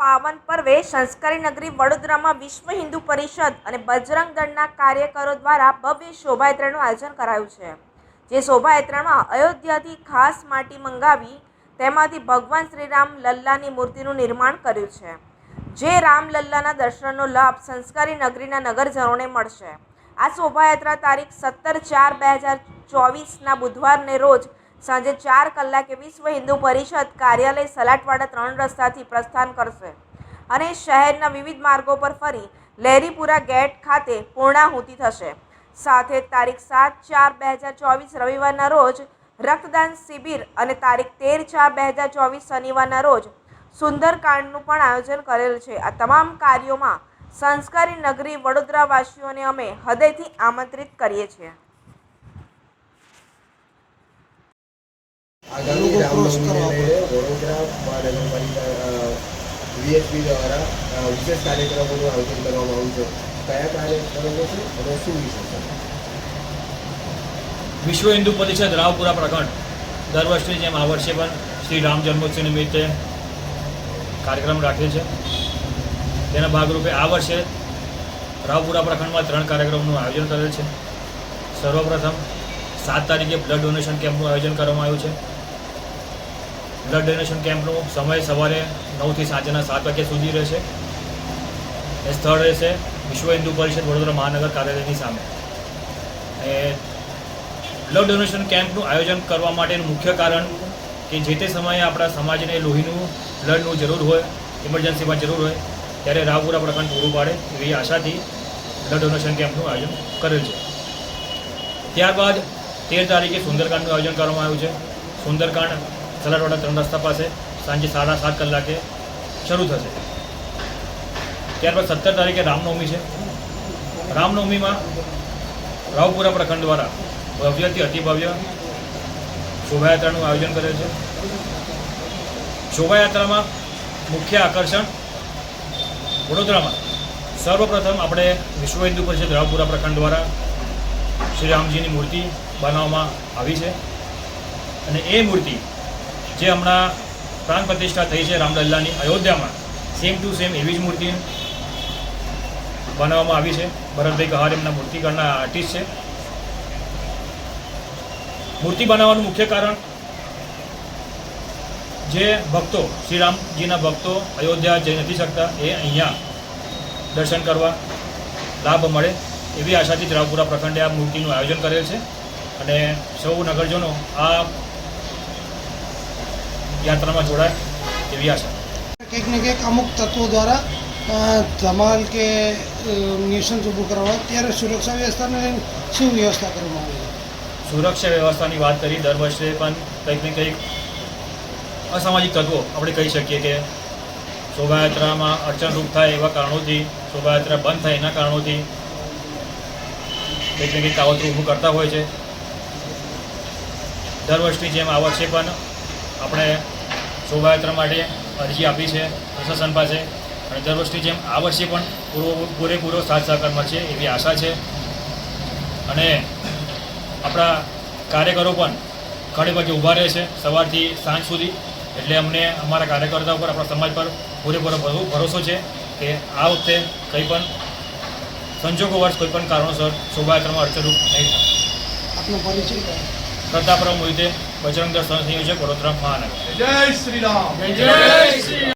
પાવન પર્વે સંસ્કારી નગરી વડોદરામાં વિશ્વ હિન્દુ પરિષદ અને બજરંગ દળના કાર્યકરો દ્વારા ભવ્ય શોભાયાત્રાનું આયોજન કરાયું છે। જે શોભાયાત્રામાં અયોધ્યાથી ખાસ માટી મંગાવી તેમાંથી ભગવાન શ્રીરામ લલ્લાની મૂર્તિનું નિર્માણ કર્યું છે। જે રામલલ્લાના દર્શનનો લાભ સંસ્કારી નગરીના નગરજનોને મળશે। આ શોભાયાત્રા તારીખ 17/4/2024ના બુધવારને રોજ સાંજે 4 કલાકે વિશ્વ હિન્દુ પરિષદ કાર્યાલય સલાટવાડા 3 રસ્તાથી પ્રસ્થાન કરશે અને શહેરના વિવિધ માર્ગો પર ફરી લહેરીપુરા ગેટ ખાતે પૂર્ણાહુતિ થશે। સાથે તારીખ 7/4/2024 રવિવારના રોજ રક્તદાન શિબિર અને તારીખ 13/4/2024 શનિવારના રોજ સુંદરકાંડનું પણ આયોજન કરેલ છે। આ તમામ કાર્યોમાં સંસ્કારી નગરી વડોદરાવાસીઓને અમે હૃદયથી આમંત્રિત કરીએ છીએ। आगामी रामनवमी वडोदरा महानगरपालिका VSP द्वारा विशेष कार्यक्रमों आयोजन કરવામાં આવ્યું છે। કયા કાર્યક્રમો છે અને શું વિશે છે? વિશ્વ હિન્દુ પરિષદ રાવપુરા પ્રખંડ દર વર્ષની જેમ આ વર્ષે પણ શ્રી રામ જન્મોત્સવ નિમિત્તે કાર્યક્રમ રાખે છે। તેના ભાગરૂપે આ વર્ષે રાવપુરા પ્રખંડમાં 3 કાર્યક્રમનું આયોજન કરેલ છે। સર્વપ્રથમ 7 તારીખે બ્લડ ડોનેશન કેમ્પનું આયોજન કરવામાં આવ્યું છે। બ્લડ ડોનેશન કેમ્પનો સમય સવારે 9 થી સાંજના 7 વાગ્યા સુધી રહેશે। એ સ્થળ રહેશે વિશ્વ હિન્દુ પરિષદ વડોદરા મહાનગર કાર્યાલયની સામે। એ બ્લડ ડોનેશન કેમ્પનું આયોજન કરવા માટેનું મુખ્ય કારણ કે જે તે સમયે આપણા સમાજને લોહીનું બ્લડનું જરૂર હોય, ઇમરજન્સીમાં જરૂર હોય ત્યારે રાવપુરા પ્રખંડ પૂરું પાડે એવી આશાથી બ્લડ ડોનેશન કેમ્પનું આયોજન કરેલ છે। ત્યારબાદ 13 તારીખે સુંદરકાંડનું આયોજન કરવામાં આવ્યું છે। સુંદરકાંડ સલાટવાડા 3 રસ્તા પાસે સાંજે 7:30 કલાકે શરૂ થશે। ત્યારબાદ 17 તારીખે રામનવમી છે। રામનવમીમાં રાવપુરા પ્રખંડ દ્વારા ભવ્યથી અતિભવ્ય શોભાયાત્રાનું આયોજન કરેલ છે। શોભાયાત્રામાં મુખ્ય આકર્ષણ વડોદરામાં સર્વપ્રથમ આપણે વિશ્વ હિન્દુ પરિષદ રાવપુરા પ્રખંડ દ્વારા શ્રી રામજીની મૂર્તિ બનાવવામાં આવી છે અને એ મૂર્તિ જે હમણાં પ્રાણ પ્રતિષ્ઠા થઈ છે રામલલ્લાની અયોધ્યામાં સેમ ટુ સેમ એવી જ મૂર્તિ બનાવવામાં આવી છે। ભરતભાઈ કહાર એમના મૂર્તિકારના આર્ટિસ્ટ છે। મૂર્તિ બનાવવાનું મુખ્ય કારણ જે ભક્તો શ્રી રામજીના ભક્તો અયોધ્યા જઈ નથી શકતા એ અહીંયા દર્શન કરવા લાભ મળે એવી આશાથી જ રાવપુરા પ્રખંડે આ મૂર્તિનું આયોજન કરેલ છે અને સૌ નગરજનો આ યાત્રામાં જોડાય એવી આશા। કંઈક ને કંઈક અમુક તત્વો દ્વારા ધમાલ કે ન્યુસન્સ ઊભું કરવા ત્યારે સુરક્ષા વ્યવસ્થાને લઈને શું વ્યવસ્થા કરવામાં આવી? સુરક્ષા વ્યવસ્થાની વાત કરી દર વર્ષે પણ કંઈક ને કંઈક અસામાજિક તત્વો આપણે કહી શકીએ કે શોભાયાત્રામાં અડચણરૂપ થાય એવા કારણોથી, શોભાયાત્રા બંધ થાય એના કારણોથી કંઈક ને કંઈક કાવતરું ઊભું કરતા હોય છે। દર વર્ષની જેમ આ વર્ષે પણ આપણે શોભાયાત્રા માટે અરજી આપી છે પ્રશાસન પાસે અને દર વર્ષની જેમ આ વર્ષે પણ પૂરેપૂરો સાથ સહકાર મળશે એવી આશા છે અને આપણા કાર્યકરો પણ ઘણી વાગે ઊભા રહે છે સવારથી સાંજ સુધી। એટલે અમને અમારા કાર્યકર્તાઓ પર, આપણા સમાજ પર પૂરેપૂરો ભરોસો છે કે આ વખતે કંઈ પણ સંજોગોવશ કોઈ પણ કારણોસર શોભાયાત્રામાં અડચણરૂપ નહીં થાય। આપનો પરિચય? પ્રતાપરાવ મોહિતે, બજરંગ દળ સંયોજક, વડોદરા મહાનગર। જય શ્રી રામ। જય શ્રી